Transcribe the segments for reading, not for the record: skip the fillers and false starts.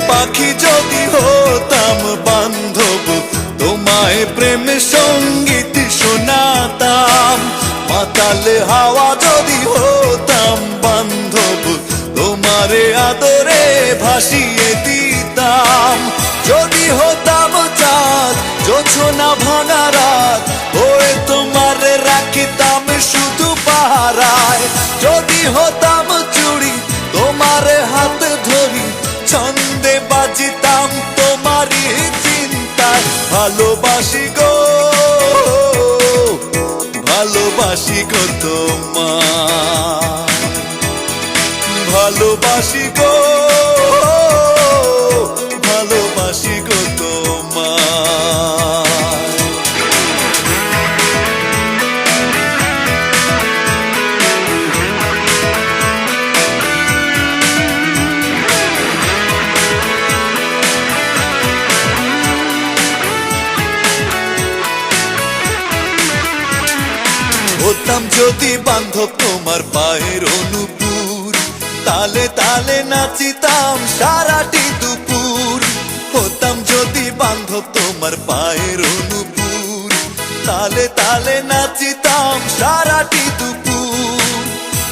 পাখি যদি হতাম বান্ধব, তোমায় প্রেম সঙ্গীত শোনাতাম। মাতাল হাওয়া যদি হতাম বান্ধব, তোমারে আদরে ভাসিয়ে দিতাম। যদি হতাম চাঁদ জোছনা ভাঙা রাত, ওরে তোমারে রাখিতাম শুধু পাহারায়। যদি হতাম চুড়ি তোমারে হাত ধরি, ছন্দে বাজিতাম তোমারই চিন্তায়। ভালোবাসি গো, ভালোবাসি গো তোমায়, ভালোবাসি গো, ভালোবাসি গো তোমায়। হতাম যদি বান্ধব তোমার পায়ের অনুপুর, তালে তালে নাচিতাম সারাটি দুপুর। হতাম যদি বান্ধব তোমার পায়ের অনুপুর, তালে তালে নাচিতাম সারাটি দুপুর।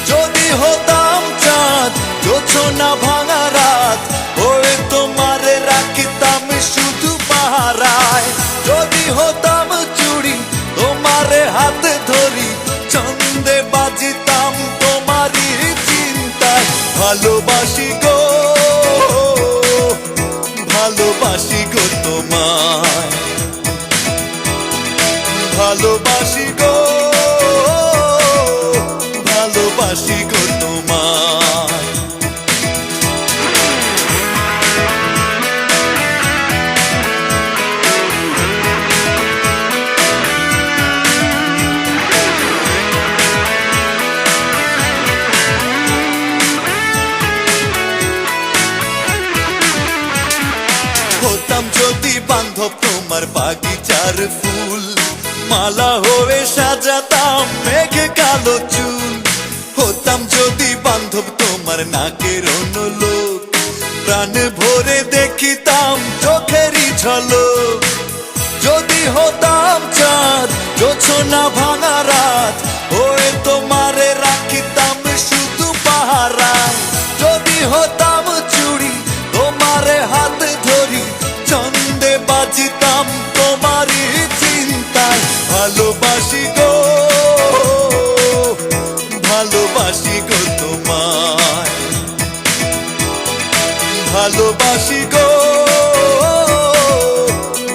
যদি হতাম চাঁদ জোছনা ভাঙা রাত, ওরে তোমারে রাখিতাম শুধু পাহারায়। যদি হতাম চুড়ি তোমারে হাত ধরি, ছন্দে বাজিতাম তোমারই চিন্তায়। ভালোবাসি গো, ভালোবাসি গো তোমায়, ভালোবাসি গো, ভালোবাসি গো তোমায়। হতাম যদি বান্ধব তোমার বাগিচার ফুল, মালা হয়ে সাজাতাম মেঘে কালো চুল। হতাম যদি বান্ধব তোমার নাকের অনুলোক, প্রাণ ভরে দেখিতাম চোখেরই ঝলক। যদি হতাম চাঁদ জোছনা ভাঙা রাত, ওরে তোমারে রাখিতাম শুধু পাহারায়। যদি হতাম চুড়ি তোমারে হাত ধরি, ছন্দে বাজিতাম তোমারই চিন্তায়। ভালোবাসি গো, ভালোবাসি গো তোমায়, ভালোবাসি গো,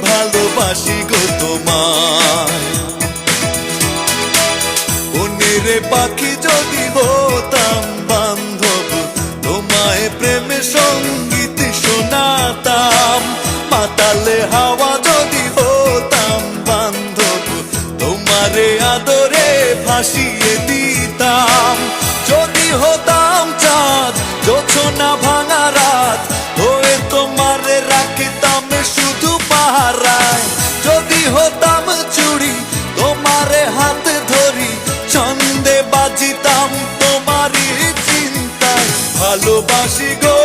ভালোবাসি গো তোমায়। বনের পাখি যদি হতাম বান্ধব, তোমায় প্রেম সঙ্গীত শোনাতাম। মাতালে হাওয়া যদি হতাম বান্ধব, তোমারে আদরে ভাসিয়ে দিতাম। যদি হতাম চাঁদ জোছনা ভাঙা রাত, ওরে তোমারে রাখিতাম শুধু পাহারায়। যদি হতাম চুড়ি তোমারে হাত ধরি, ছন্দে বাজিতাম তোমারই চিন্তায়। ভালোবাসি গো,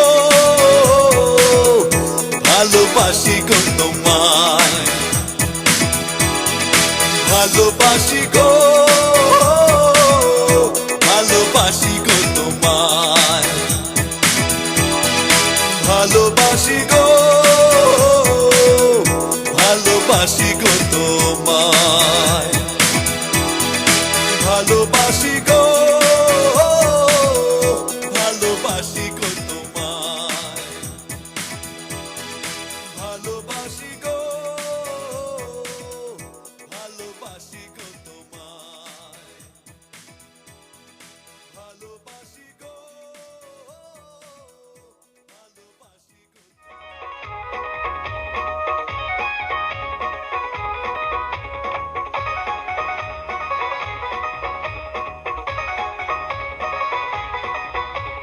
ভালোবাসি গো তোমায়, ভালোবাসি গো, ভালোবাসি গো তোমায়, ভালোবাসি গো, ভালোবাসি গো তোমায়, ভালোবাসি।